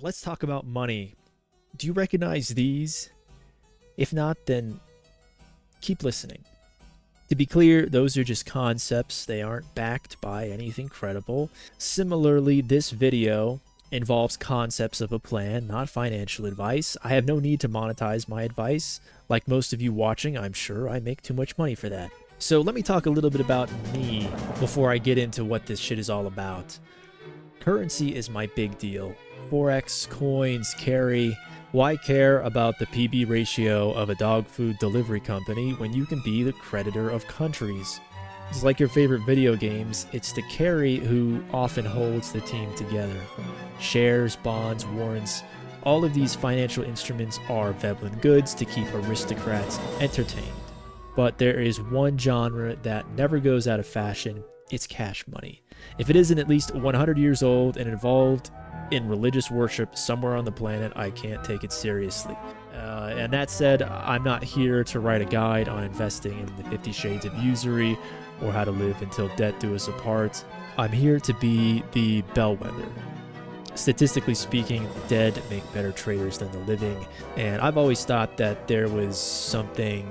let's talk about money. Do you recognize these? If not, then keep listening. To be clear, those are just concepts. They aren't backed by anything credible. Similarly, this video involves concepts of a plan, not financial advice. I have no need to monetize my advice. Like most of you watching, I'm sure I make too much money for that. So let me talk a little bit about me before I get into what this shit is all about. Currency is my big deal. Forex, coins, carry. Why care about the PB ratio of a dog food delivery company when you can be the creditor of countries? It's like your favorite video games, it's the carry who often holds the team together. Shares, bonds, warrants, all of these financial instruments are Veblen goods to keep aristocrats entertained. But there is one genre that never goes out of fashion, it's cash money. If it isn't at least 100 years old and involved in religious worship somewhere on the planet, I can't take it seriously. And that said, I'm not here to write a guide on investing in the 50 Shades of Usury or how to live until death do us apart. I'm here to be the bellwether. Statistically speaking, the dead make better traders than the living, and I've always thought that there was something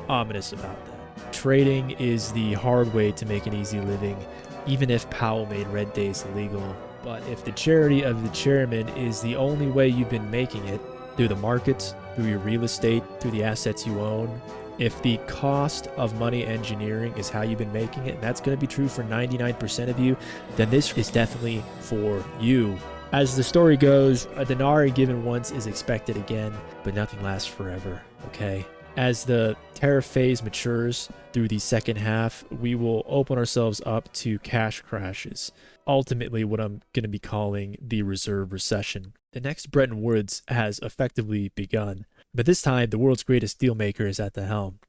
ominous about that. Trading is the hard way to make an easy living, even if Powell made red days illegal. But if the charity of the chairman is the only way you've been making it, through the markets, through your real estate, through the assets you own, if the cost of money engineering is how you've been making it, and that's going to be true for 99% of you, then this is definitely for you. As the story goes, a denarii given once is expected again, but nothing lasts forever, okay? As the tariff phase matures through the second half, we will open ourselves up to cash crashes. Ultimately, what I'm going to be calling the reserve recession. The next Bretton Woods has effectively begun, but this time the world's greatest dealmaker is at the helm.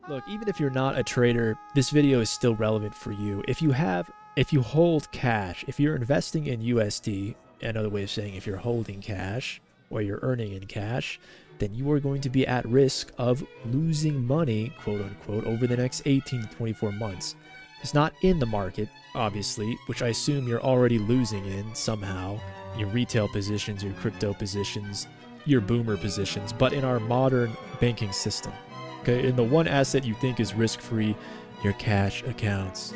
Look, even if you're not a trader, this video is still relevant for you. If you hold cash, if you're investing in USD, another way of saying if you're holding cash or you're earning in cash, then you are going to be at risk of losing money, quote unquote, over the next 18 to 24 months. It's not in the market, obviously, which I assume you're already losing in somehow. Your retail positions, your crypto positions, your boomer positions, but in our modern banking system. Okay, in the one asset you think is risk-free, your cash accounts.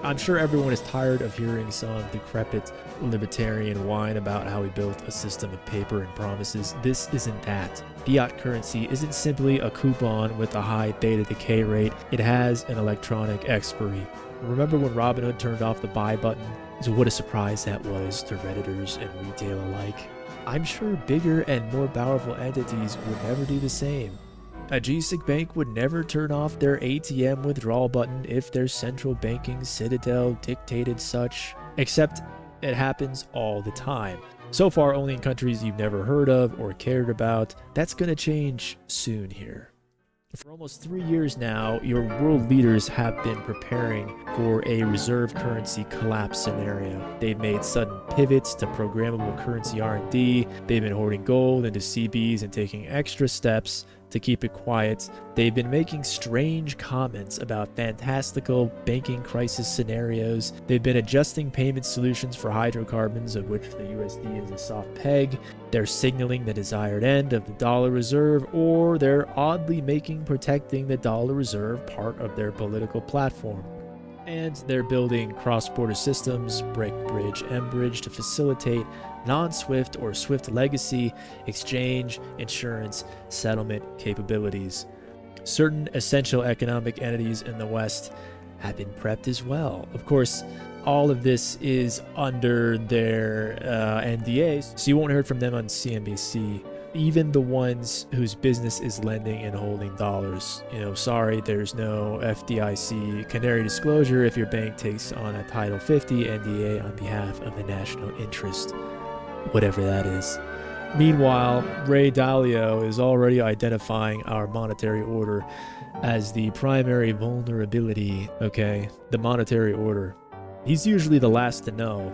I'm sure everyone is tired of hearing some decrepit libertarian whine about how we built a system of paper and promises. This isn't that. Fiat currency isn't simply a coupon with a high beta decay rate. It has an electronic expiry. Remember when Robinhood turned off the buy button? So what a surprise that was to Redditors and retail alike. I'm sure bigger and more powerful entities would never do the same. A G-SIG bank would never turn off their ATM withdrawal button if their central banking citadel dictated such, except it happens all the time. So far only in countries you've never heard of or cared about. That's gonna change soon here. For almost 3 years now, your world leaders have been preparing for a reserve currency collapse scenario. They've made sudden pivots to programmable currency R&D. They've been hoarding gold into CBs and taking extra steps to keep it quiet. They've been making strange comments about fantastical banking crisis scenarios. They've been adjusting payment solutions for hydrocarbons, of which the USD is a soft peg. They're signaling the desired end of the dollar reserve, or they're oddly making protecting the dollar reserve part of their political platform. And they're building cross-border systems, Brick, Bridge, M-Bridge, to facilitate non-SWIFT or SWIFT legacy, exchange, insurance, settlement capabilities. Certain essential economic entities in the West have been prepped as well. Of course, all of this is under their NDAs, so you won't hear from them on CNBC. Even the ones whose business is lending and holding dollars. Sorry, there's no FDIC canary disclosure if your bank takes on a Title 50 NDA on behalf of the national interest, whatever that is. Meanwhile, Ray Dalio is already identifying our monetary order as the primary vulnerability, okay? The monetary order. He's usually the last to know,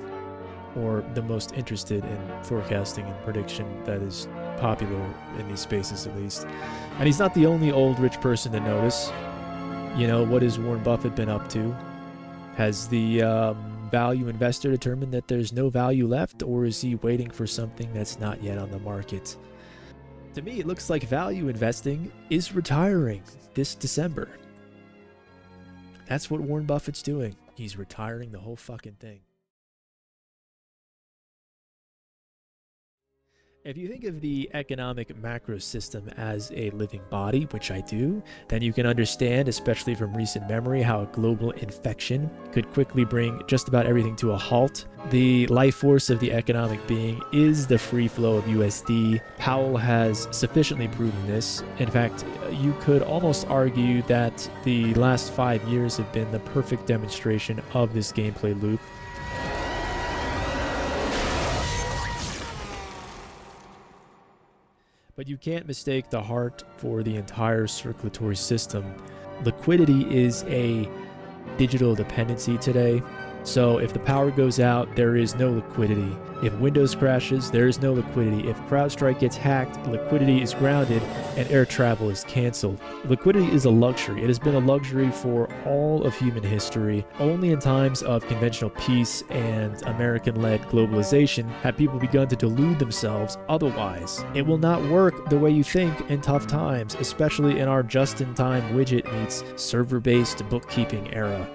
or the most interested in forecasting and prediction that is popular in these spaces, at least. And he's not the only old rich person to notice. What has Warren Buffett been up to? Has the value investor determine that there's no value left, or is he waiting for something that's not yet on the market? To me, it looks like value investing is retiring this December. That's what Warren Buffett's doing. He's retiring the whole fucking thing. If you think of the economic macro system as a living body, which I do, then you can understand, especially from recent memory, how a global infection could quickly bring just about everything to a halt. The life force of the economic being is the free flow of USD. Powell has sufficiently proven this. In fact, you could almost argue that the last 5 years have been the perfect demonstration of this gameplay loop. But you can't mistake the heart for the entire circulatory system. Liquidity is a digital dependency today. So if the power goes out, there is no liquidity. If Windows crashes, there is no liquidity. If CrowdStrike gets hacked, liquidity is grounded and air travel is canceled. Liquidity is a luxury. It has been a luxury for all of human history. Only in times of conventional peace and American-led globalization have people begun to delude themselves otherwise. It will not work the way you think in tough times, especially in our just-in-time widget meets server-based bookkeeping era.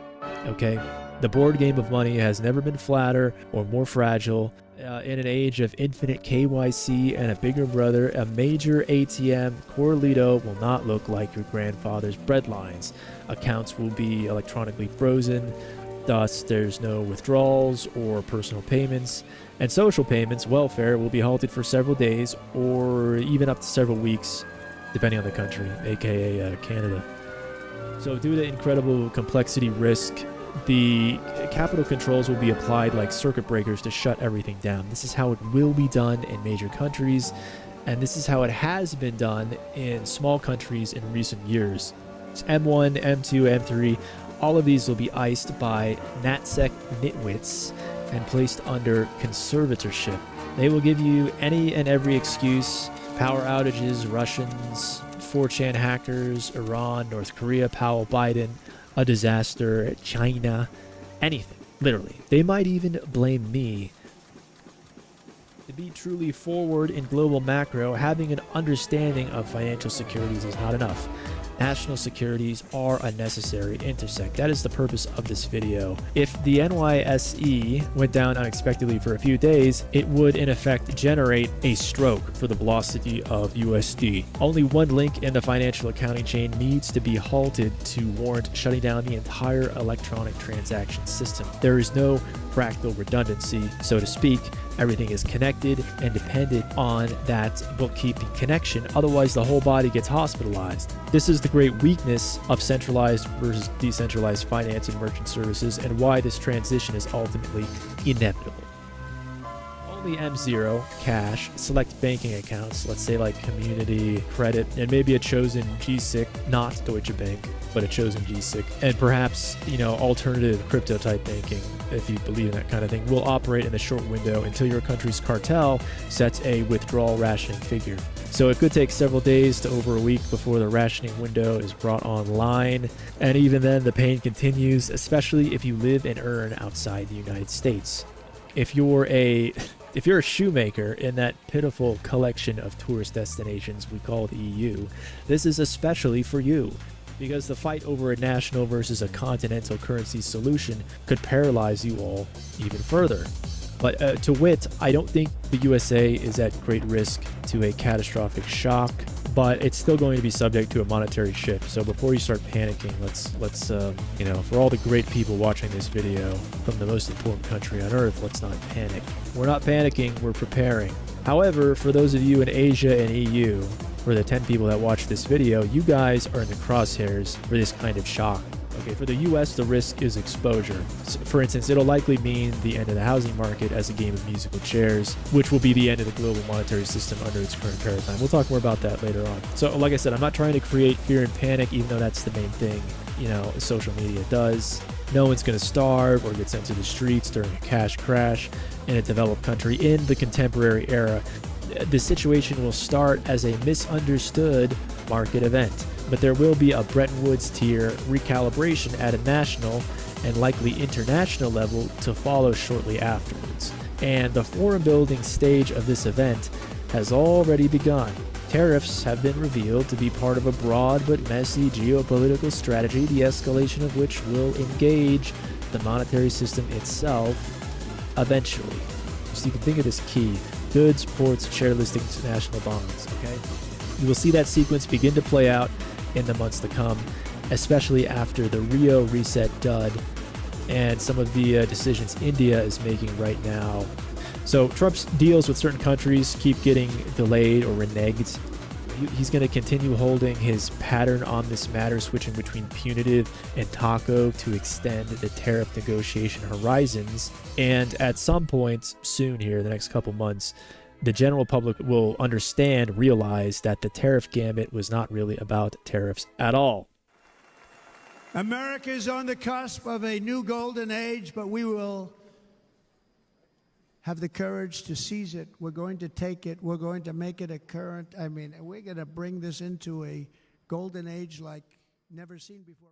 Okay? The board game of money has never been flatter or more fragile. In an age of infinite KYC and a bigger brother, a major ATM Corralito will not look like your grandfather's breadlines. Accounts will be electronically frozen, thus there's no withdrawals or personal payments. And social payments, welfare, will be halted for several days or even up to several weeks, depending on the country, aka Canada. So due to incredible complexity risk, the capital controls will be applied like circuit breakers to shut everything down. This is how it will be done in major countries, and this is how it has been done in small countries in recent years. It's M1, M2, M3, all of these will be iced by NatSec nitwits and placed under conservatorship. They will give you any and every excuse: power outages, Russians, 4chan hackers, Iran, North Korea, Powell, Biden, a disaster, China, anything, literally. They might even blame me. To be truly forward in global macro, having an understanding of financial securities is not enough. National securities are a necessary intersect. That is the purpose of this video. If the NYSE went down unexpectedly for a few days, it would in effect generate a stroke for the velocity of USD. Only one link in the financial accounting chain needs to be halted to warrant shutting down the entire electronic transaction system. There is no fractal redundancy, so to speak. Everything is connected and dependent on that bookkeeping connection. Otherwise, the whole body gets hospitalized. This is the great weakness of centralized versus decentralized finance and merchant services, and why this transition is ultimately inevitable. Only M0, cash, select banking accounts, let's say like community, credit, and maybe a chosen GSIC, not Deutsche Bank, but a chosen GSIC, and perhaps, alternative crypto type banking, if you believe in that kind of thing, will operate in a short window until your country's cartel sets a withdrawal rationing figure. So it could take several days to over a week before the rationing window is brought online, and even then the pain continues, especially if you live and earn outside the United States. If you're a shoemaker in that pitiful collection of tourist destinations we call the EU, this is especially for you, because the fight over a national versus a continental currency solution could paralyze you all even further. But to wit, I don't think the USA is at great risk to a catastrophic shock, but it's still going to be subject to a monetary shift. So before you start panicking, let's for all the great people watching this video from the most important country on earth, let's not panic. We're not panicking, we're preparing. However, for those of you in Asia and EU, for the 10 people that watch this video, you guys are in the crosshairs for this kind of shock. Okay, for the US, the risk is exposure. So for instance, it'll likely mean the end of the housing market as a game of musical chairs, which will be the end of the global monetary system under its current paradigm. We'll talk more about that later on. So like I said, I'm not trying to create fear and panic, even though that's the main thing, social media does. No one's going to starve or get sent to the streets during a cash crash in a developed country in the contemporary era. The situation will start as a misunderstood market event, but there will be a Bretton Woods tier recalibration at a national and likely international level to follow shortly afterwards. And the forum-building stage of this event has already begun. Tariffs have been revealed to be part of a broad but messy geopolitical strategy, the escalation of which will engage the monetary system itself eventually. So you can think of this key: goods, ports, share listings, national bonds, okay? You will see that sequence begin to play out in the months to come, especially after the Rio reset dud and some of the decisions India is making right now. So Trump's deals with certain countries keep getting delayed or reneged. He's going to continue holding his pattern on this matter, switching between punitive and taco to extend the tariff negotiation horizons. And at some point soon here, the next couple months, the general public will realize that the tariff gambit was not really about tariffs at all. America is on the cusp of a new golden age, but we will have the courage to seize it. We're going to take it. We're going to make it a current. We're going to bring this into a golden age like never seen before.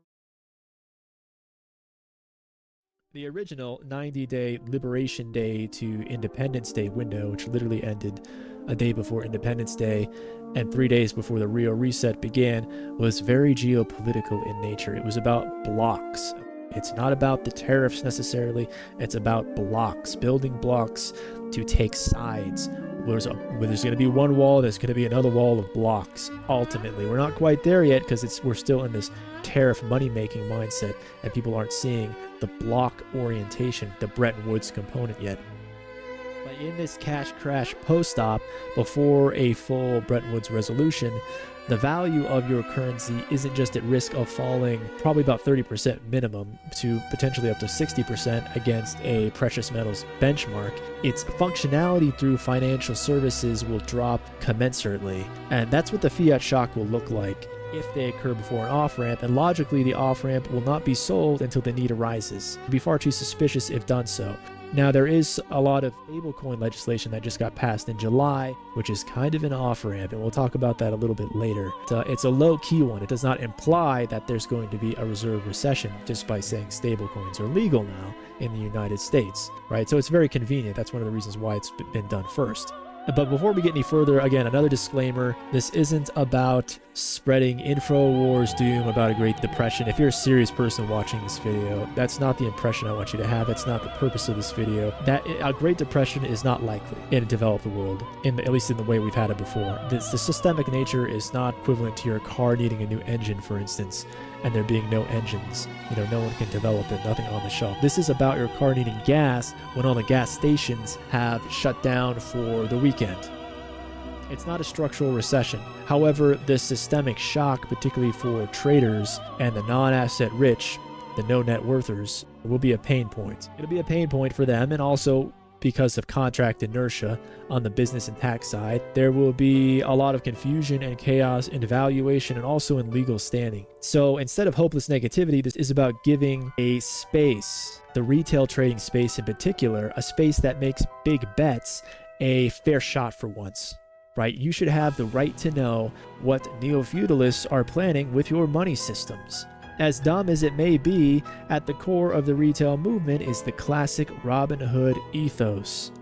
The original 90-day Liberation Day to Independence Day window, which literally ended a day before Independence Day and 3 days before the Rio reset began, was very geopolitical in nature. It was about blocks. It's not about the tariffs necessarily. It's about blocks, building blocks to take sides. Where there's going to be one wall, there's going to be another wall of blocks. Ultimately, we're not quite there yet because we're still in this tariff money-making mindset, and people aren't seeing the block orientation, the Bretton Woods component yet. But in this cash crash post-op, before a full Bretton Woods resolution, the value of your currency isn't just at risk of falling probably about 30% minimum to potentially up to 60% against a precious metals benchmark. Its functionality through financial services will drop commensurately. And that's what the fiat shock will look like if they occur before an off-ramp, and logically the off-ramp will not be sold until the need arises. It would be far too suspicious if done so. Now, there is a lot of stablecoin legislation that just got passed in July, which is kind of an off-ramp, and we'll talk about that a little bit later. It's a low-key one. It does not imply that there's going to be a reserve recession just by saying stablecoins are legal now in the United States, right? So it's very convenient. That's one of the reasons why it's been done first. But before we get any further, again, another disclaimer. This isn't about spreading InfoWars doom about a Great Depression. If you're a serious person watching this video, that's not the impression I want you to have. That's not the purpose of this video. That a Great Depression is not likely in a developed world, at least in the way we've had it before. The systemic nature is not equivalent to your car needing a new engine, for instance, and there being no engines. No one can develop it, nothing on the shelf. This is about your car needing gas when all the gas stations have shut down for the weekend. It's not a structural recession. However, the systemic shock, particularly for traders and the non-asset rich, the no net worthers, will be a pain point. It'll be a pain point for them, and also because of contract inertia on the business and tax side, there will be a lot of confusion and chaos in valuation and also in legal standing. So instead of hopeless negativity, this is about giving a space, the retail trading space in particular, a space that makes big bets a fair shot for once, right? You should have the right to know what neo-feudalists are planning with your money systems. As dumb as it may be, at the core of the retail movement is the classic Robin Hood ethos.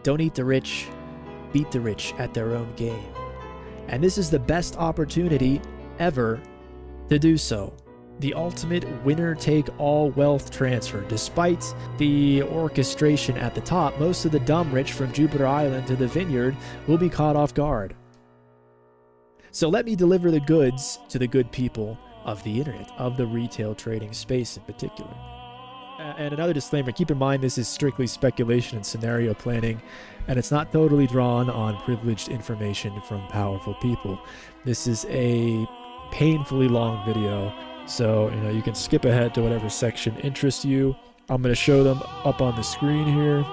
Don't eat the rich, beat the rich at their own game. And this is the best opportunity ever to do so. The ultimate winner-take-all wealth transfer. Despite the orchestration at the top, most of the dumb rich from Jupiter Island to the Vineyard will be caught off guard. So let me deliver the goods to the good people of the internet, of the retail trading space in particular. And another disclaimer, keep in mind this is strictly speculation and scenario planning, and it's not totally drawn on privileged information from powerful people. This is a painfully long video, so you can skip ahead to whatever section interests you. I'm going to show them up on the screen here.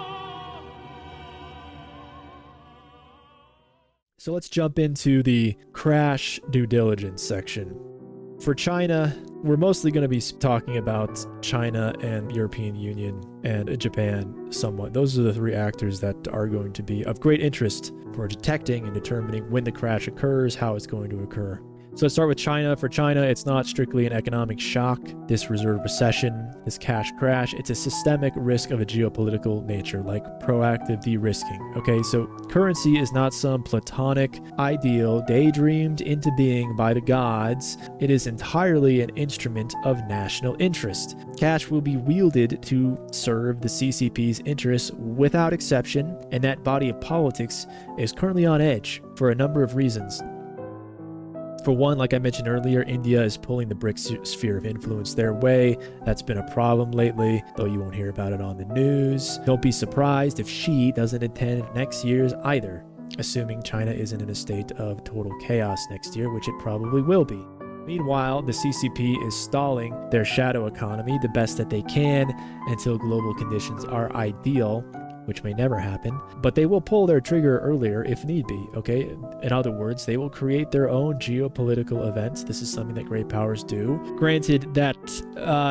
So let's jump into the crash due diligence section. For China, we're mostly going to be talking about China and European Union and Japan somewhat. Those are the three actors that are going to be of great interest for detecting and determining when the crash occurs, how it's going to occur. So let's start with China. For China, it's not strictly an economic shock, this reserve recession, this cash crash. It's a systemic risk of a geopolitical nature, like proactive de-risking. Okay, so currency is not some platonic ideal daydreamed into being by the gods. It is entirely an instrument of national interest. Cash will be wielded to serve the CCP's interests without exception, and that body of politics is currently on edge for a number of reasons. For one, like I mentioned earlier, India is pulling the BRICS sphere of influence their way. That's been a problem lately, though you won't hear about it on the news. Don't be surprised if Xi doesn't attend next year's either, assuming China isn't in a state of total chaos next year, which it probably will be. Meanwhile, the CCP is stalling their shadow economy the best that they can until global conditions are ideal, which may never happen, but they will pull their trigger earlier if need be, okay? In other words, they will create their own geopolitical events. This is something that great powers do. Granted, that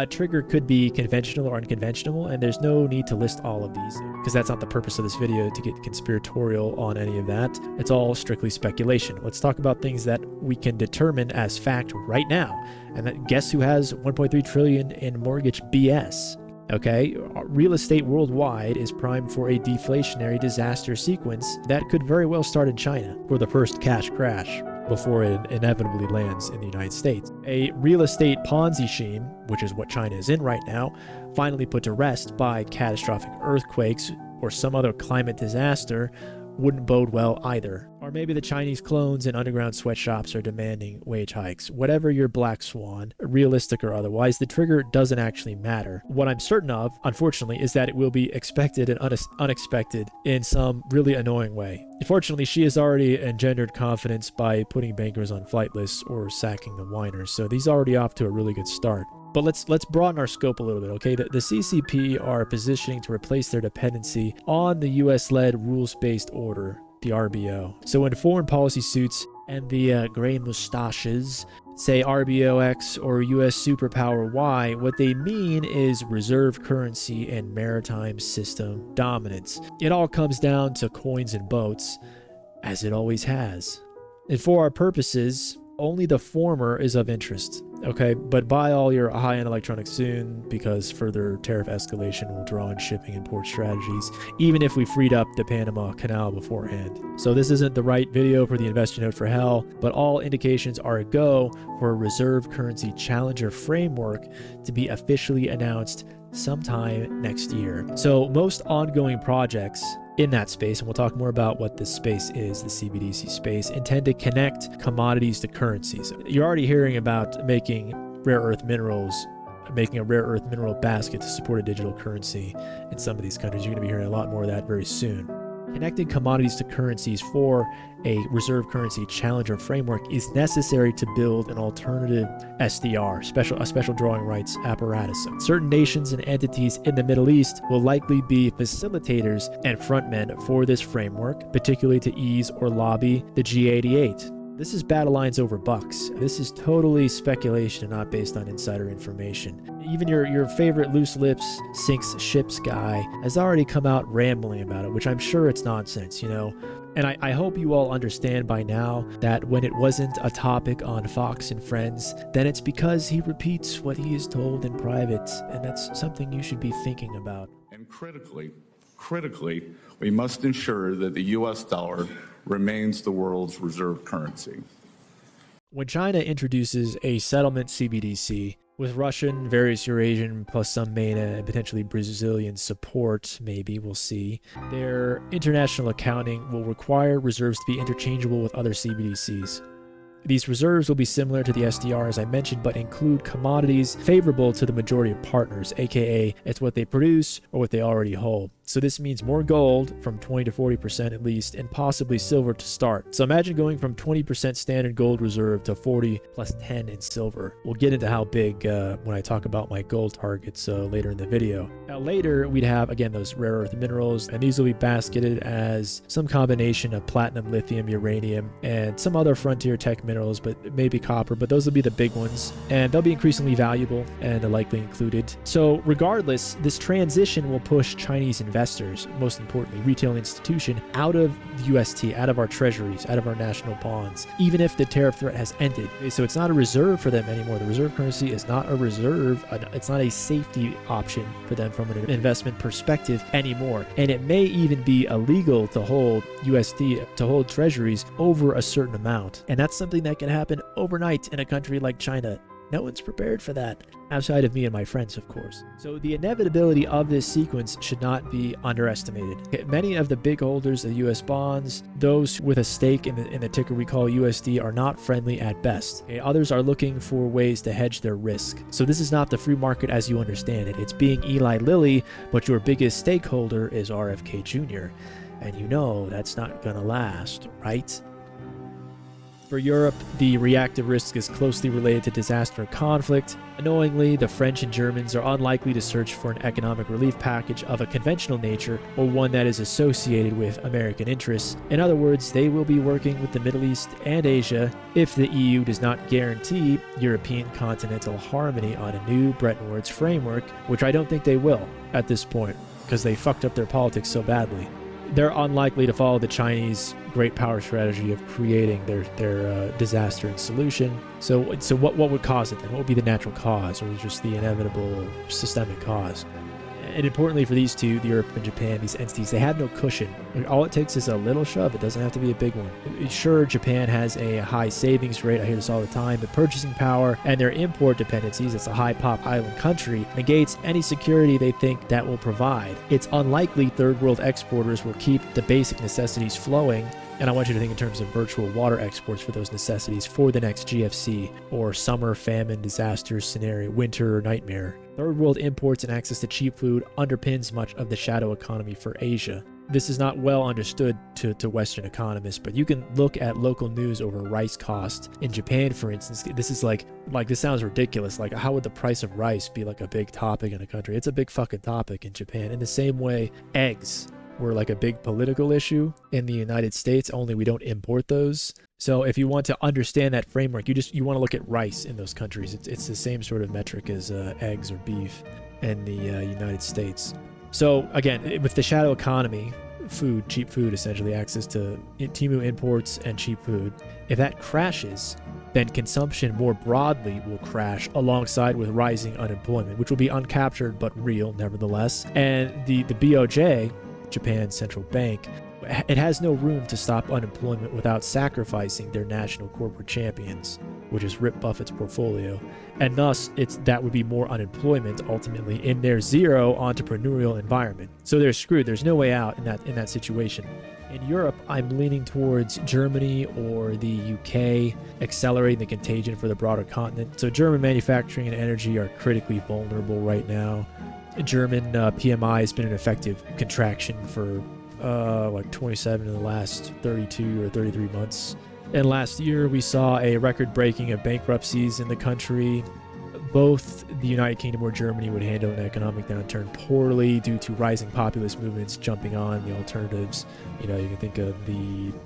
trigger could be conventional or unconventional, and there's no need to list all of these, because that's not the purpose of this video, to get conspiratorial on any of that. It's all strictly speculation. Let's talk about things that we can determine as fact right now. And that, guess who has 1.3 trillion in mortgage BS? Okay, real estate worldwide is primed for a deflationary disaster sequence that could very well start in China for the first cash crash before it inevitably lands in the United States. A real estate Ponzi scheme, which is what China is in right now, finally put to rest by catastrophic earthquakes or some other climate disaster, wouldn't bode well either. Or maybe the Chinese clones in underground sweatshops are demanding wage hikes. Whatever your black swan, realistic or otherwise, the trigger doesn't actually matter. What I'm certain of, unfortunately, is that it will be expected and unexpected in some really annoying way. Fortunately, she has already engendered confidence by putting bankers on flight lists or sacking the whiners, so he's already off to a really good start. But let's broaden our scope a little bit, okay? The CCP are positioning to replace their dependency on the US-led rules-based order, the RBO. So when foreign policy suits and the gray mustaches say RBOX or US superpower Y, what they mean is reserve currency and maritime system dominance. It all comes down to coins and boats, as it always has. And for our purposes, only the former is of interest. Okay, but buy all your high-end electronics soon, because further tariff escalation will draw on shipping and port strategies, even if we freed up the Panama Canal beforehand. So this isn't the right video for the investor note for hell, but all indications are a go for a reserve currency challenger framework to be officially announced sometime next year. So most ongoing projects in that space, and we'll talk more about what this space is, the CBDC space, intend to connect commodities to currencies. You're already hearing about making a rare earth mineral basket to support a digital currency in some of these countries. You're going to be hearing a lot more of that very soon. Connecting commodities to currencies for a reserve currency challenger framework is necessary to build an alternative SDR, a special drawing rights apparatus. Certain nations and entities in the Middle East will likely be facilitators and frontmen for this framework, particularly to ease or lobby the G88. This is battle lines over bucks. This is totally speculation and not based on insider information. Even your favorite loose lips sinks ships guy has already come out rambling about it, which I'm sure it's nonsense, you know. And I hope you all understand by now that when it wasn't a topic on Fox and Friends, then it's because he repeats what he is told in private, and that's something you should be thinking about. And critically, we must ensure that the U.S. dollar remains the world's reserve currency. When China introduces a settlement CBDC with Russian, various Eurasian, plus some MENA and potentially Brazilian support, maybe, we'll see, their international accounting will require reserves to be interchangeable with other CBDCs. These reserves will be similar to the SDR as I mentioned, but include commodities favorable to the majority of partners, aka it's what they produce or what they already hold. So this means more gold from 20 to 40% at least, and possibly silver to start. So imagine going from 20% standard gold reserve to 40 plus 10 in silver. We'll get into how big when I talk about my gold targets later in the video. Now later we'd have again those rare earth minerals, and these will be basketed as some combination of platinum, lithium, uranium, and some other frontier tech minerals, but maybe copper, but those will be the big ones, and they'll be increasingly valuable and likely included. So regardless, this transition will push Chinese investors, most importantly retail institution, out of the UST, out of our treasuries, out of our national bonds, even if the tariff threat has ended. So it's not a reserve for them anymore. The reserve currency is not a reserve. It's not a safety option for them from an investment perspective anymore. And it may even be illegal to hold USD, to hold treasuries over a certain amount. And that's something that can happen overnight in a country like China. No one's prepared for that, outside of me and my friends, of course. So the inevitability of this sequence should not be underestimated. Many of the big holders of US bonds, those with a stake in the ticker we call USD, are not friendly at best. Others are looking for ways to hedge their risk. So this is not the free market as you understand it. It's being Eli Lilly, but your biggest stakeholder is RFK Jr. And you know that's not gonna last, right? For Europe, the reactive risk is closely related to disaster and conflict. Annoyingly, the French and Germans are unlikely to search for an economic relief package of a conventional nature or one that is associated with American interests. In other words, they will be working with the Middle East and Asia if the EU does not guarantee European continental harmony on a new Bretton Woods framework, which I don't think they will at this point, because they fucked up their politics so badly. They're unlikely to follow the Chinese great power strategy of creating their disaster and solution. So what would cause it then? What would be the natural cause, or just the inevitable systemic cause? And importantly for these two, Europe and Japan, these entities, they have no cushion. All it takes is a little shove. It doesn't have to be a big one. Sure, Japan has a high savings rate. I hear this all the time. But purchasing power and their import dependencies, it's a high pop island country, negates any security they think that will provide. It's unlikely third world exporters will keep the basic necessities flowing. And I want you to think in terms of virtual water exports for those necessities for the next GFC or summer famine disaster scenario, winter nightmare. Third world imports and access to cheap food underpins much of the shadow economy for Asia. This is not well understood to Western economists, but you can look at local news over rice cost. In Japan, for instance, this is like this sounds ridiculous. Like, how would the price of rice be like a big topic in a country? It's a big fucking topic in Japan. In the same way, eggs were like a big political issue in the United States, only we don't import those. So if you want to understand that framework, you want to look at rice in those countries. It's the same sort of metric as eggs or beef in the United States. So again, with the shadow economy, food, cheap food, essentially access to Temu imports and cheap food, if that crashes, then consumption more broadly will crash alongside with rising unemployment, which will be uncaptured but real nevertheless. And the BOJ, Japan's central bank, it has no room to stop unemployment without sacrificing their national corporate champions, which is Rip Buffett's portfolio, and thus that would be more unemployment ultimately in their zero entrepreneurial environment. So they're screwed. There's no way out in that situation. In Europe, I'm leaning towards Germany or the UK accelerating the contagion for the broader continent. So German manufacturing and energy are critically vulnerable right now. German PMI has been an effective contraction for like 27 in the last 32 or 33 months. And last year we saw a record-breaking of bankruptcies in the country. Both the United Kingdom or Germany would handle an economic downturn poorly due to rising populist movements jumping on the alternatives. You can think of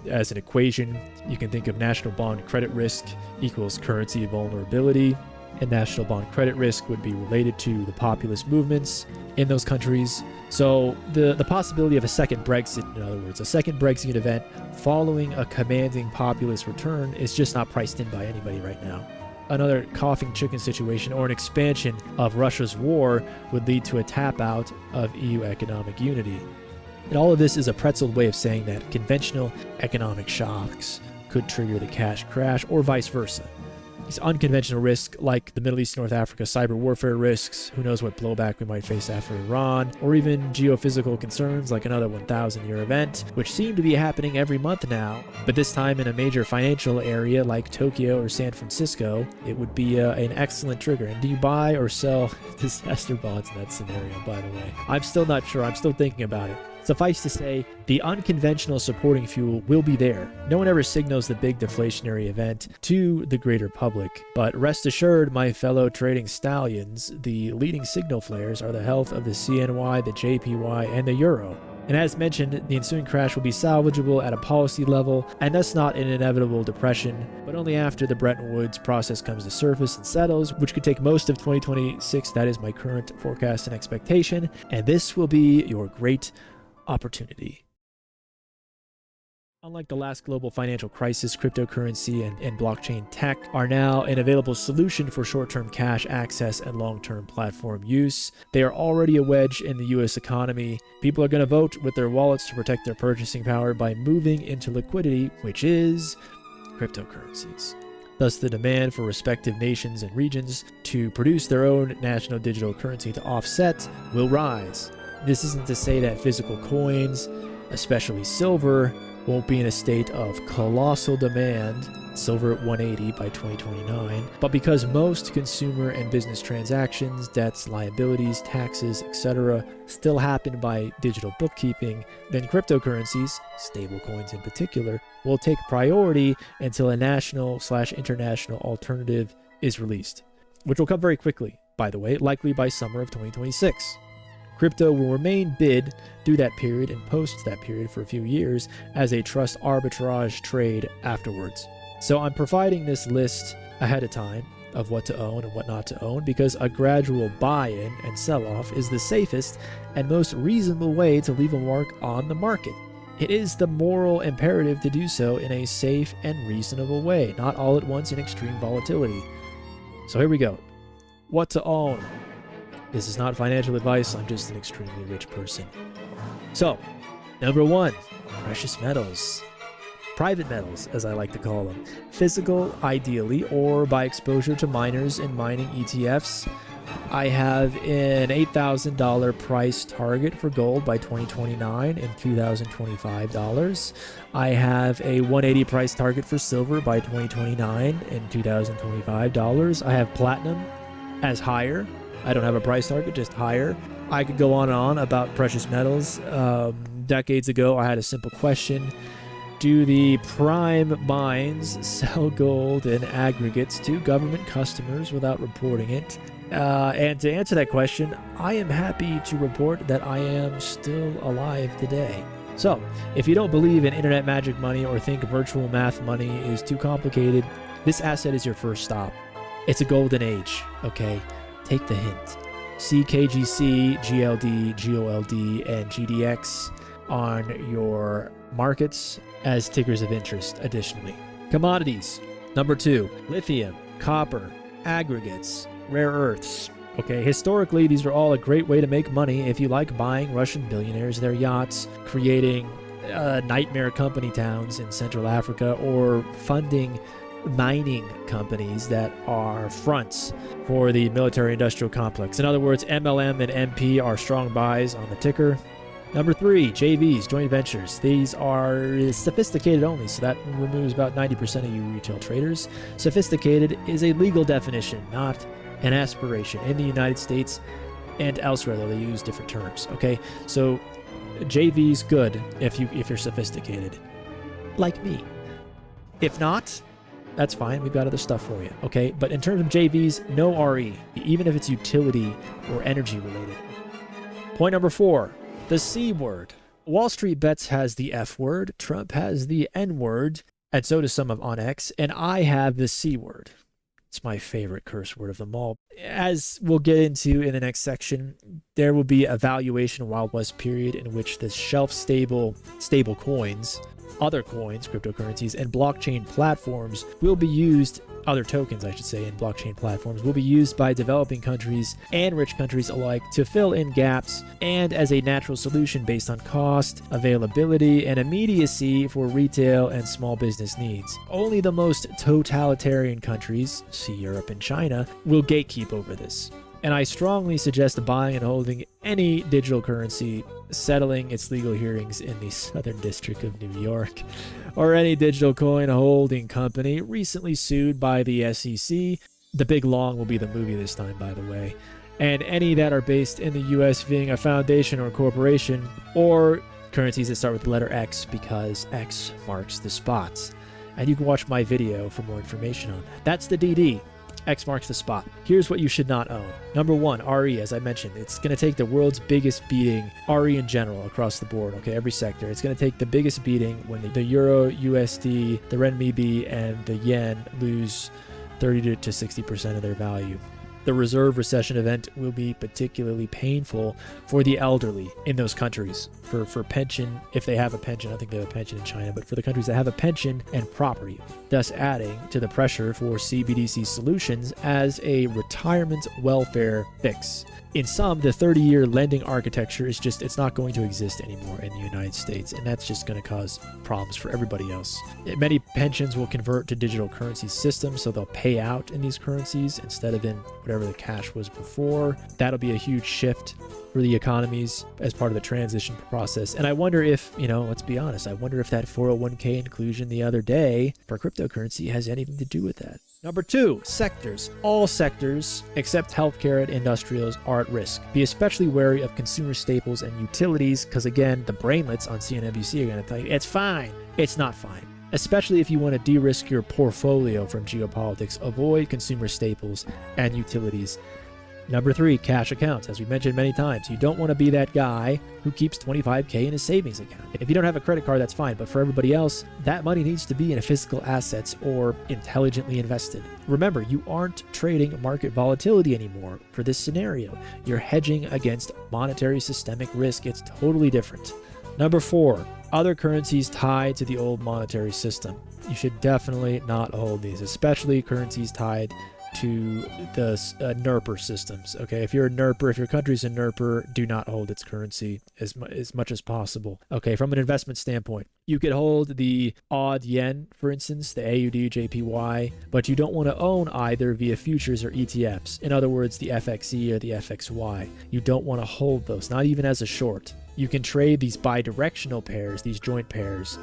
as an equation, you can think of national bond credit risk equals currency vulnerability. And national bond credit risk would be related to the populist movements in those countries. So the possibility of a second Brexit, in other words, a second Brexit event following a commanding populist return is just not priced in by anybody right now. Another coughing chicken situation or an expansion of Russia's war would lead to a tap out of EU economic unity. And all of this is a pretzeled way of saying that conventional economic shocks could trigger the cash crash or vice versa. These unconventional risks like the Middle East, North Africa, cyber warfare risks, who knows what blowback we might face after Iran, or even geophysical concerns like another 1,000-year event, which seem to be happening every month now, but this time in a major financial area like Tokyo or San Francisco, it would be an excellent trigger. And do you buy or sell disaster bonds in that scenario, by the way? I'm still not sure. I'm still thinking about it. Suffice to say, the unconventional supporting fuel will be there. No one ever signals the big deflationary event to the greater public. But rest assured, my fellow trading stallions, the leading signal flares are the health of the CNY, the JPY, and the Euro. And as mentioned, the ensuing crash will be salvageable at a policy level, and thus not an inevitable depression, but only after the Bretton Woods process comes to surface and settles, which could take most of 2026. That is my current forecast and expectation, and this will be your great opportunity. Unlike the last global financial crisis, cryptocurrency and blockchain tech are now an available solution for short-term cash access and long-term platform use. They are already a wedge in the US economy. People are going to vote with their wallets to protect their purchasing power by moving into liquidity, which is cryptocurrencies. Thus, the demand for respective nations and regions to produce their own national digital currency to offset will rise. This isn't to say that physical coins, especially silver, won't be in a state of colossal demand, silver at 180 by 2029, but because most consumer and business transactions, debts, liabilities, taxes, etc. still happen by digital bookkeeping, then cryptocurrencies, stablecoins in particular, will take priority until a national/international alternative is released, which will come very quickly, by the way, likely by summer of 2026. Crypto will remain bid through that period and post that period for a few years as a trust arbitrage trade afterwards. So I'm providing this list ahead of time of what to own and what not to own because a gradual buy-in and sell-off is the safest and most reasonable way to leave a mark on the market. It is the moral imperative to do so in a safe and reasonable way, not all at once in extreme volatility. So here we go. What to own. This is not financial advice, I'm just an extremely rich person. So, number 1, precious metals. Private metals, as I like to call them. Physical, ideally, or by exposure to miners and mining ETFs. I have an $8,000 price target for gold by 2029 and $2,025. I have a 180 price target for silver by 2029 and $2,025. I have platinum as higher. I don't have a price target, just higher. I could go on and on about precious metals. Decades ago, I had a simple question. Do the prime mines sell gold in aggregates to government customers without reporting it? And to answer that question, I am happy to report that I am still alive today. So, if you don't believe in internet magic money or think virtual math money is too complicated, this asset is your first stop. It's a golden age, okay? Take the hint. See KGC, GLD, GOLD, and GDX on your markets as tickers of interest additionally. Commodities. Number 2, lithium, copper, aggregates, rare earths. Okay, historically, these are all a great way to make money if you like buying Russian billionaires their yachts, creating nightmare company towns in Central Africa, or funding mining companies that are fronts for the military-industrial complex. In other words, MLM and MP are strong buys on the ticker. Number 3, JVs, joint ventures. These are sophisticated only, so that removes about 90% of you retail traders. Sophisticated is a legal definition, not an aspiration. In the United States and elsewhere, though, they use different terms. Okay, so JV's good if you're sophisticated, like me. If not, that's fine. We've got other stuff for you. Okay, but in terms of JVs, no RE, even if it's utility or energy related. Point number 4, the C word. Wall Street Bets has the F word, Trump has the N word, and so does some of On X, and I have the C word. It's my favorite curse word of them all. As we'll get into in the next section, there will be a valuation Wild West period in which the shelf-stable coins, other coins, cryptocurrencies, and blockchain platforms will be used, other tokens, I should say, and blockchain platforms will be used by developing countries and rich countries alike to fill in gaps and as a natural solution based on cost, availability, and immediacy for retail and small business needs. Only the most totalitarian countries, see Europe and China, will gatekeep over this. And I strongly suggest buying and holding any digital currency settling its legal hearings in the Southern District of New York, or any digital coin holding company recently sued by the SEC. The Big Long will be the movie this time, by the way. And any that are based in the US being a foundation or corporation, or currencies that start with the letter X because X marks the spots. And you can watch my video for more information on that. That's the DD. X marks the spot. Here's what you should not own. Number one, RE, as I mentioned. It's going to take the world's biggest beating, RE in general, across the board, okay, every sector. It's going to take the biggest beating when the Euro, USD, the renminbi, and the yen lose 30 to 60% of their value. The reserve recession event will be particularly painful for the elderly in those countries. For pension, if they have a pension, I don't think they have a pension in China, but for the countries that have a pension and property, thus adding to the pressure for CBDC solutions as a retirement welfare fix. In sum, the 30-year lending architecture is just, it's not going to exist anymore in the United States, and that's just going to cause problems for everybody else. Many pensions will convert to digital currency systems, so they'll pay out in these currencies instead of in whatever the cash was before. That'll be a huge shift for the economies as part of the transition process. And I wonder if, let's be honest, I wonder if that 401k inclusion the other day for cryptocurrency has anything to do with that. Number two, sectors. All sectors except healthcare and industrials are at risk. Be especially wary of consumer staples and utilities because, again, the brainlets on CNBC are going to tell you it's fine. It's not fine. Especially if you want to de-risk your portfolio from geopolitics, avoid consumer staples and utilities. Number three, cash accounts. As we mentioned many times, you don't want to be that guy who keeps $25K in his savings account. If you don't have a credit card, that's fine. But for everybody else, that money needs to be in physical assets or intelligently invested. Remember, you aren't trading market volatility anymore for this scenario. You're hedging against monetary systemic risk. It's totally different. Number four, other currencies tied to the old monetary system. You should definitely not hold these, especially currencies tied to the NERPR systems. Okay, if you're a NERPR, if your country's a NERPR, do not hold its currency as much as possible. Okay, from an investment standpoint, you could hold the odd yen, for instance, the AUD, JPY, but you don't want to own either via futures or ETFs. In other words, the FXE or the FXY. You don't want to hold those, not even as a short. You can trade these bi-directional pairs, these joint pairs,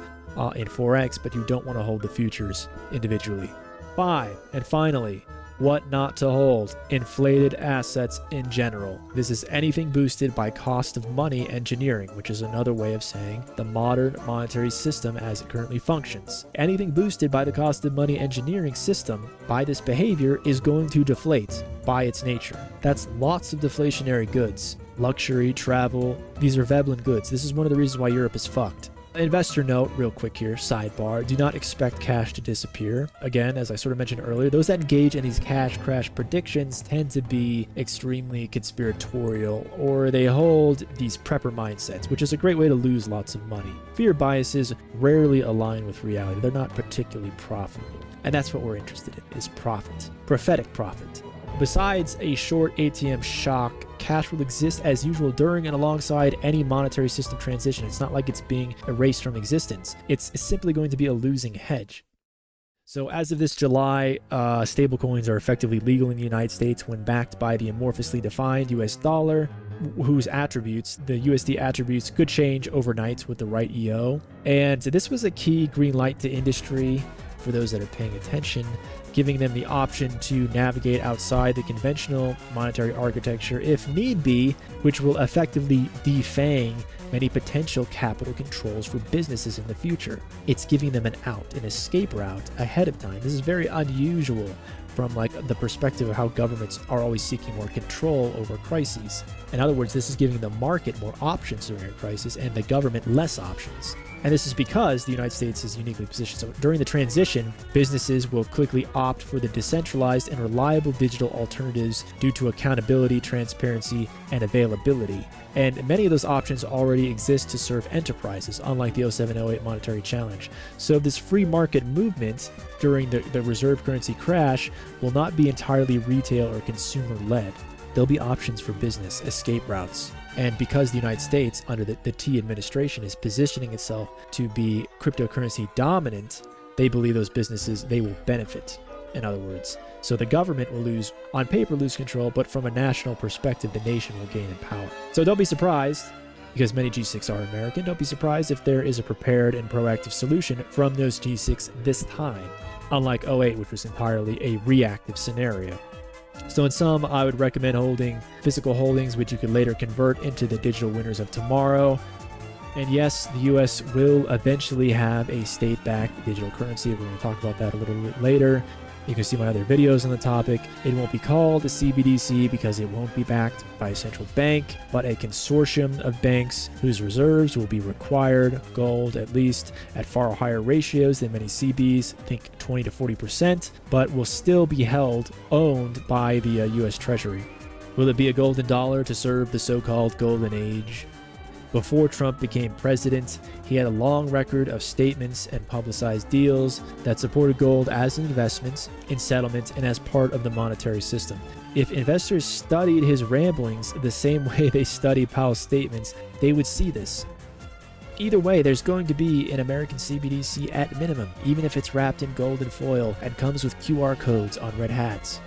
in Forex, but you don't want to hold the futures individually. 5, and finally, what not to hold: inflated assets in general. This is anything boosted by cost of money engineering, which is another way of saying the modern monetary system as it currently functions. Anything boosted by the cost of money engineering system by this behavior is going to deflate by its nature. That's lots of deflationary goods. Luxury, travel, these are Veblen goods. This is one of the reasons why Europe is fucked. Investor note, real quick here, sidebar, do not expect cash to disappear. Again, as I sort of mentioned earlier, those that engage in these cash crash predictions tend to be extremely conspiratorial, or they hold these prepper mindsets, which is a great way to lose lots of money. Fear biases rarely align with reality. They're not particularly profitable. And that's what we're interested in, is profit. Prophetic profit. Besides a short ATM shock, cash will exist as usual during and alongside any monetary system transition. It's not like it's being erased from existence. It's simply going to be a losing hedge. So as of this July, stablecoins are effectively legal in the United States when backed by the amorphously defined US dollar, whose attributes, the USD attributes, could change overnight with the right EO. And this was a key green light to industry for those that are paying attention, giving them the option to navigate outside the conventional monetary architecture if need be, which will effectively defang many potential capital controls for businesses in the future. It's giving them an out, an escape route ahead of time. This is very unusual from the perspective of how governments are always seeking more control over crises. In other words, this is giving the market more options during a crisis and the government less options. And this is because the United States is uniquely positioned. So during the transition, businesses will quickly opt for the decentralized and reliable digital alternatives due to accountability, transparency, and availability. And many of those options already exist to serve enterprises, unlike the 07-08 monetary challenge. So this free market movement during the reserve currency crash will not be entirely retail or consumer-led. There'll be options for business, escape routes. And because the United States, under the T administration, is positioning itself to be cryptocurrency dominant, they believe those businesses, they will benefit, in other words. So the government will lose, on paper, lose control, but from a national perspective, the nation will gain in power. So don't be surprised, because many G6 are American, don't be surprised if there is a prepared and proactive solution from those G6 this time, unlike 08, which was entirely a reactive scenario. So in sum, I would recommend holding physical holdings, which you could later convert into the digital winners of tomorrow. And yes, the US will eventually have a state-backed digital currency. We're going to talk about that a little bit later. You can see my other videos on the topic. It won't be called a CBDC because it won't be backed by a central bank, but a consortium of banks whose reserves will be required gold, at least at far higher ratios than many CBs, think 20 to 40%, but will still be owned by the US Treasury. Will it be a golden dollar to serve the so-called golden age? Before Trump became president, he had a long record of statements and publicized deals that supported gold as an investment, in settlement, and as part of the monetary system. If investors studied his ramblings the same way they study Powell's statements, they would see this. Either way, there's going to be an American CBDC at minimum, even if it's wrapped in gold and foil and comes with QR codes on red hats.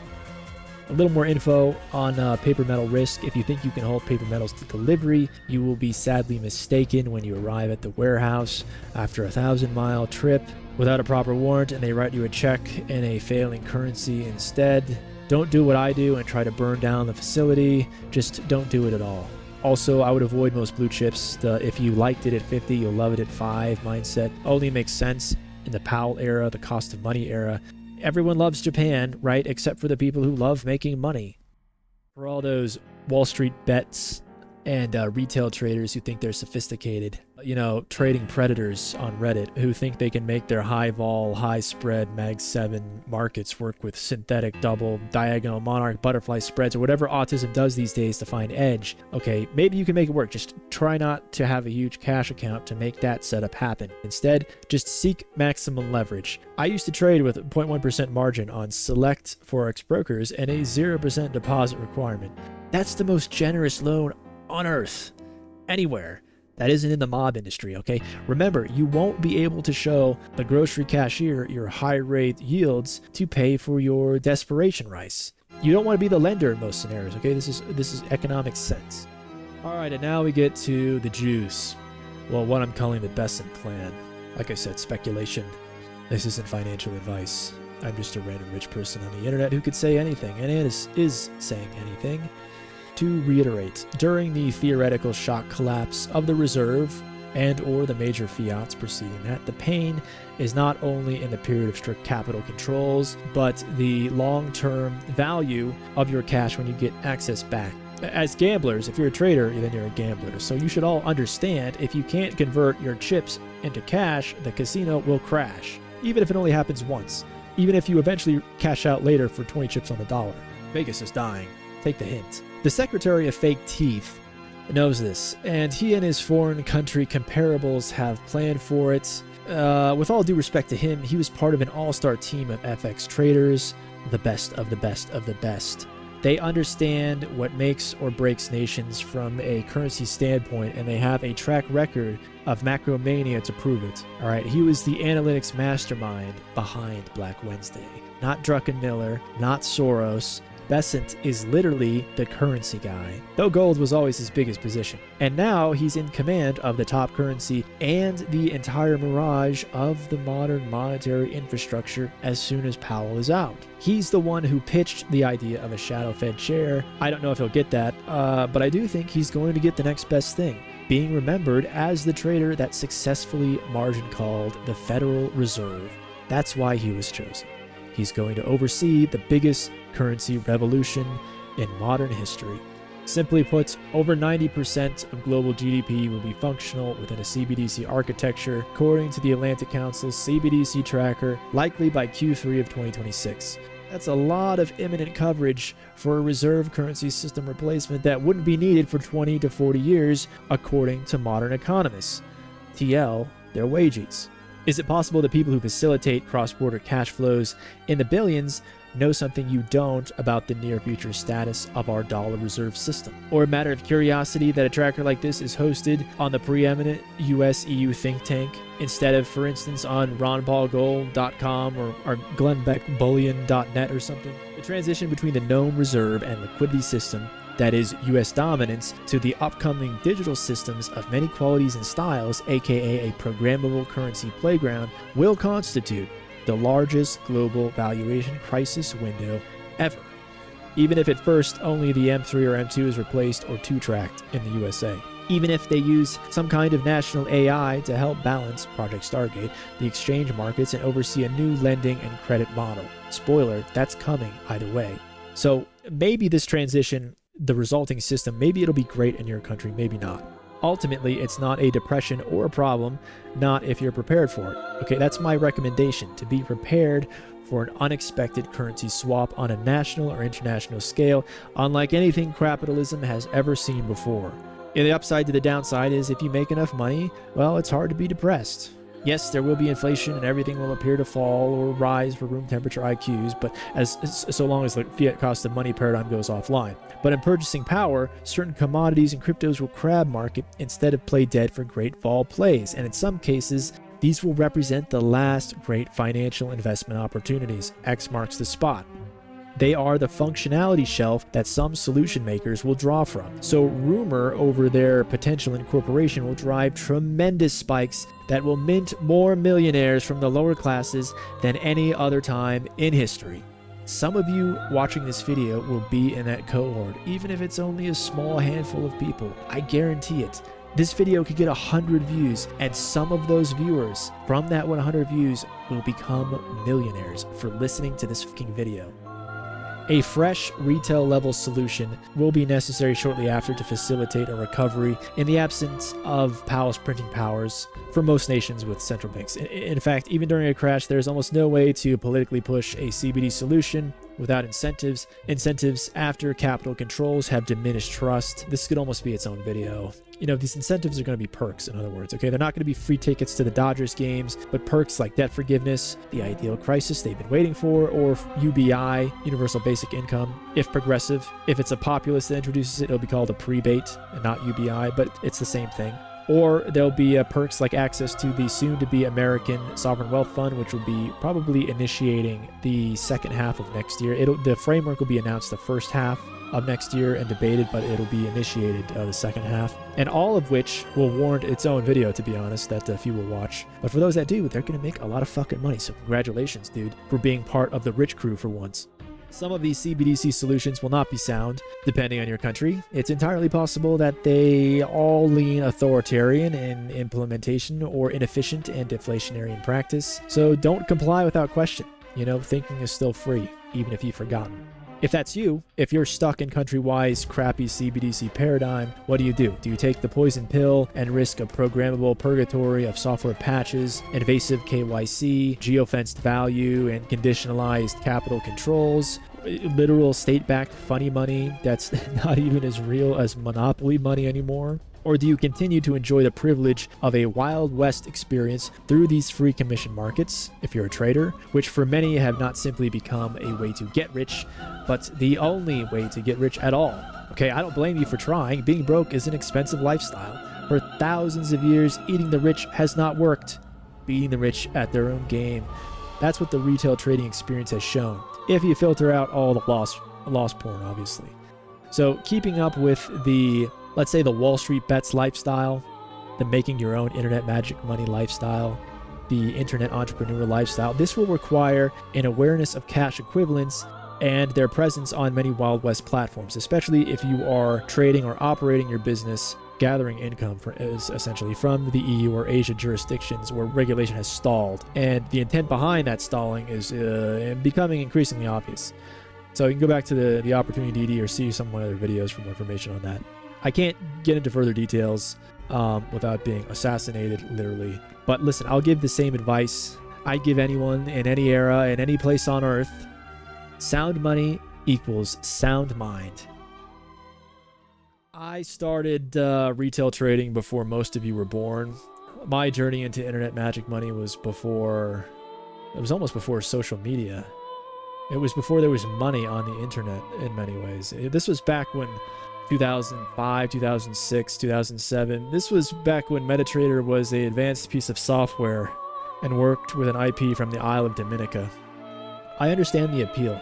A little more info on paper metal risk. If you think you can hold paper metals to delivery, you will be sadly mistaken when you arrive at the warehouse after a 1,000-mile trip without a proper warrant and they write you a check in a failing currency instead. Don't do what I do and try to burn down the facility. Just don't do it at all. Also, I would avoid most blue chips. If you liked it at 50, you'll love it at 5 mindset only makes sense in the Powell era, the cost of money era. Everyone loves Japan, right? Except for the people who love making money. For all those Wall Street bets and retail traders who think they're sophisticated, trading predators on Reddit who think they can make their high vol, high spread Mag 7 markets work with synthetic double, diagonal monarch, butterfly spreads, or whatever autism does these days to find edge. Okay, maybe you can make it work. Just try not to have a huge cash account to make that setup happen. Instead, just seek maximum leverage. I used to trade with 0.1% margin on select Forex brokers and a 0% deposit requirement. That's the most generous loan on earth, anywhere. That isn't in the mob industry, okay? Remember, you won't be able to show the grocery cashier your high rate yields to pay for your desperation rice. You don't want to be the lender in most scenarios, okay? This is economic sense. All right, and now we get to the juice. Well, what I'm calling the Besant plan. Like I said, speculation. This isn't financial advice. I'm just a random rich person on the internet who could say anything, and is saying anything. To reiterate, during the theoretical shock collapse of the reserve and or the major fiats preceding that, the pain is not only in the period of strict capital controls, but the long-term value of your cash when you get access back. As gamblers, if you're a trader, then you're a gambler. So you should all understand, if you can't convert your chips into cash, the casino will crash, even if it only happens once. Even if you eventually cash out later for 20 chips on the dollar. Vegas is dying. Take the hint. The Secretary of Fake Teeth knows this, and he and his foreign country comparables have planned for it. With all due respect to him, he was part of an all-star team of FX traders, the best of the best of the best. They understand what makes or breaks nations from a currency standpoint, and they have a track record of macromania to prove it. All right, he was the analytics mastermind behind Black Wednesday. Not Druckenmiller, not Soros. Besant is literally the currency guy, though gold was always his biggest position. And now he's in command of the top currency and the entire mirage of the modern monetary infrastructure as soon as Powell is out. He's the one who pitched the idea of a shadow Fed chair. I don't know if he'll get that, but I do think he's going to get the next best thing, being remembered as the trader that successfully margin called the Federal Reserve. That's why he was chosen. He's going to oversee the biggest currency revolution in modern history. Simply put, over 90% of global GDP will be functional within a CBDC architecture, according to the Atlantic Council's CBDC tracker, likely by Q3 of 2026. That's a lot of imminent coverage for a reserve currency system replacement that wouldn't be needed for 20 to 40 years, according to modern economists. TL, their wages. Is it possible that people who facilitate cross-border cash flows in the billions know something you don't about the near-future status of our dollar reserve system? Or a matter of curiosity that a tracker like this is hosted on the preeminent US-EU think tank instead of, for instance, on ronpaulgold.com or glenbeckbullion.net or something? The transition between the known reserve and liquidity system, that is US dominance, to the upcoming digital systems of many qualities and styles, aka a programmable currency playground, will constitute the largest global valuation crisis window ever, even if at first only the M3 or M2 is replaced or two-tracked in the USA. Even if they use some kind of national AI to help balance Project Stargate, the exchange markets, and oversee a new lending and credit model. Spoiler, that's coming either way. So maybe this transition, the resulting system, maybe it'll be great in your country, maybe not. Ultimately, it's not a depression or a problem, not if you're prepared for it. Okay, that's my recommendation, to be prepared for an unexpected currency swap on a national or international scale, unlike anything capitalism has ever seen before. And the upside to the downside is if you make enough money, well, it's hard to be depressed. Yes, there will be inflation and everything will appear to fall or rise for room temperature IQs, but so long as the fiat cost of money paradigm goes offline. But in purchasing power, certain commodities and cryptos will crab market instead of play dead for great vol plays, and in some cases, these will represent the last great financial investment opportunities. X marks the spot. They are the functionality shelf that some solution makers will draw from. So rumor over their potential incorporation will drive tremendous spikes that will mint more millionaires from the lower classes than any other time in history. Some of you watching this video will be in that cohort, even if it's only a small handful of people. I guarantee it. This video could get 100 views, and some of those viewers from that 100 views will become millionaires for listening to this fucking video. A fresh retail-level solution will be necessary shortly after to facilitate a recovery in the absence of palace printing powers for most nations with central banks. In fact, even during a crash, there's almost no way to politically push a CBD solution without incentives. Incentives after capital controls have diminished trust. This could almost be its own video. You know, these incentives are going to be perks, in other words, okay? They're not going to be free tickets to the Dodgers games, but perks like debt forgiveness, the ideal crisis they've been waiting for, or UBI, Universal Basic Income, if progressive. If it's a populist that introduces it, it'll be called a prebate and not UBI, but it's the same thing. Or there'll be perks like access to the soon-to-be American Sovereign Wealth Fund, which will be probably initiating the second half of next year. The framework will be announced the first half of next year and debated, but it'll be initiated the second half. And all of which will warrant its own video, to be honest, that few will watch. But for those that do, they're going to make a lot of fucking money. So congratulations, dude, for being part of the rich crew for once. Some of these CBDC solutions will not be sound, depending on your country. It's entirely possible that they all lean authoritarian in implementation or inefficient and deflationary in practice. So don't comply without question. You know, thinking is still free, even if you've forgotten. If that's you, if you're stuck in country-wise crappy CBDC paradigm, what do? Do you take the poison pill and risk a programmable purgatory of software patches, invasive KYC, geofenced value, and conditionalized capital controls, literal state-backed funny money that's not even as real as monopoly money anymore? Or do you continue to enjoy the privilege of a Wild West experience through these free commission markets, if you're a trader, which for many have not simply become a way to get rich, but the only way to get rich at all? Okay, I don't blame you for trying. Being broke is an expensive lifestyle. For thousands of years, eating the rich has not worked. Beating the rich at their own game. That's what the retail trading experience has shown, if you filter out all the lost porn, obviously. So keeping up with the, let's say, the Wall Street bets lifestyle, the making your own internet magic money lifestyle, the internet entrepreneur lifestyle, this will require an awareness of cash equivalents and their presence on many Wild West platforms, especially if you are trading or operating your business, gathering income essentially from the EU or Asia jurisdictions where regulation has stalled. And the intent behind that stalling is becoming increasingly obvious. So you can go back to the Opportunity DD or see some of my other videos for more information on that. I can't get into further details without being assassinated, literally. But listen, I'll give the same advice I'd give anyone in any era, in any place on earth. Sound money equals sound mind. I started retail trading before most of you were born. My journey into internet magic money was almost before social media. It was before there was money on the internet in many ways. This was back when 2005, 2006, 2007. This was back when MetaTrader was an advanced piece of software and worked with an IP from the Isle of Dominica. I understand the appeal.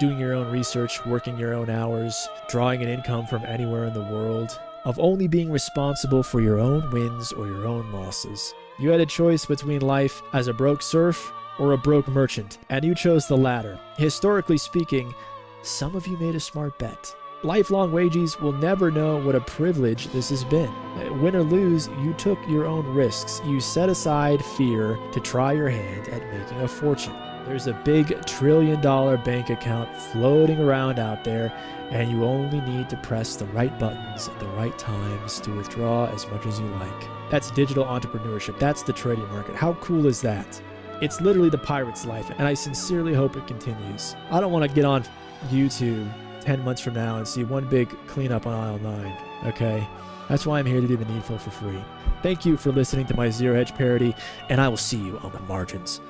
Doing your own research, working your own hours, drawing an income from anywhere in the world, of only being responsible for your own wins or your own losses. You had a choice between life as a broke serf or a broke merchant, and you chose the latter. Historically speaking, some of you made a smart bet. Lifelong wages will never know what a privilege this has been. Win or lose, you took your own risks. You set aside fear to try your hand at making a fortune. There's a big $1 trillion bank account floating around out there, and you only need to press the right buttons at the right times to withdraw as much as you like. That's digital entrepreneurship. That's the trading market. How cool is that? It's literally the pirate's life, and I sincerely hope it continues. I don't want to get on YouTube 10 months from now and see one big cleanup on aisle 9, okay? That's why I'm here to do the needful for free. Thank you for listening to my Zero Hedge parody, and I will see you on the margins.